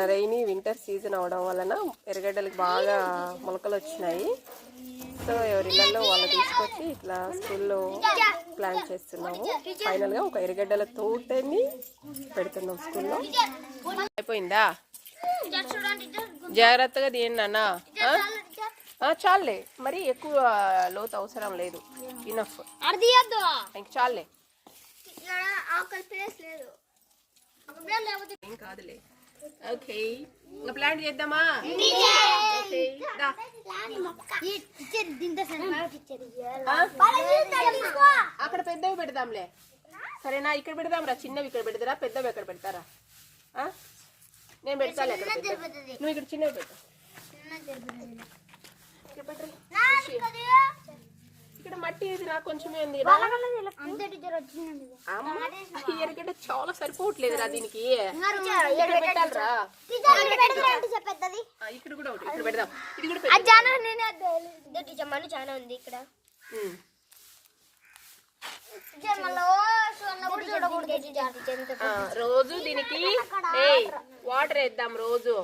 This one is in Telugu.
రైనీ వింటర్ సీజన్ అవడం వలన ఎర్రగడ్డలకి బాగా మొలకలు వచ్చినాయి. సో ఎవరిళ్ళల్లో వాళ్ళు తీసుకొచ్చి ఇట్లా స్కూల్లో ప్లాన్ చేస్తున్నాము. ఫైనల్గా ఒక ఎర్రగడ్డల తోటని పెడుతున్నాం స్కూల్లో. అయిపోయిందా? జాగ్రత్తగా తీయండి. చాలే, మరి ఎక్కువ లోతు అవసరం లేదు. ఇనఫ్, ఇంక చాలే, ఏం కాదులే. ఓకే, ఇంకా ప్లాంట్ చేద్దామా? అక్కడ పెద్దవి పెడదాంలే, సరేనా? ఇక్కడ పెడదాం రా, చిన్నవి ఇక్కడ పెడతారా, పెద్దవి ఎక్కడ పెడతారా? నేను పెడతాలే అక్కడ, నువ్వు ఇక్కడ చిన్నవి పెట్టు. ఇక్కడ మట్టి ఇది రా, కొంచెమే ఉంది. ఎరగడ్డ చాలా సరిపోవట్లేదురా దీనికి. పెట్టాలరా, ఇక్కడ కూడా ఒకటి, ఇక్కడ పెడదాం. ఇది కూడా చాలా ఉంది ఇక్కడ. రోజు దీనికి వాటర్ వేద్దాం రోజు.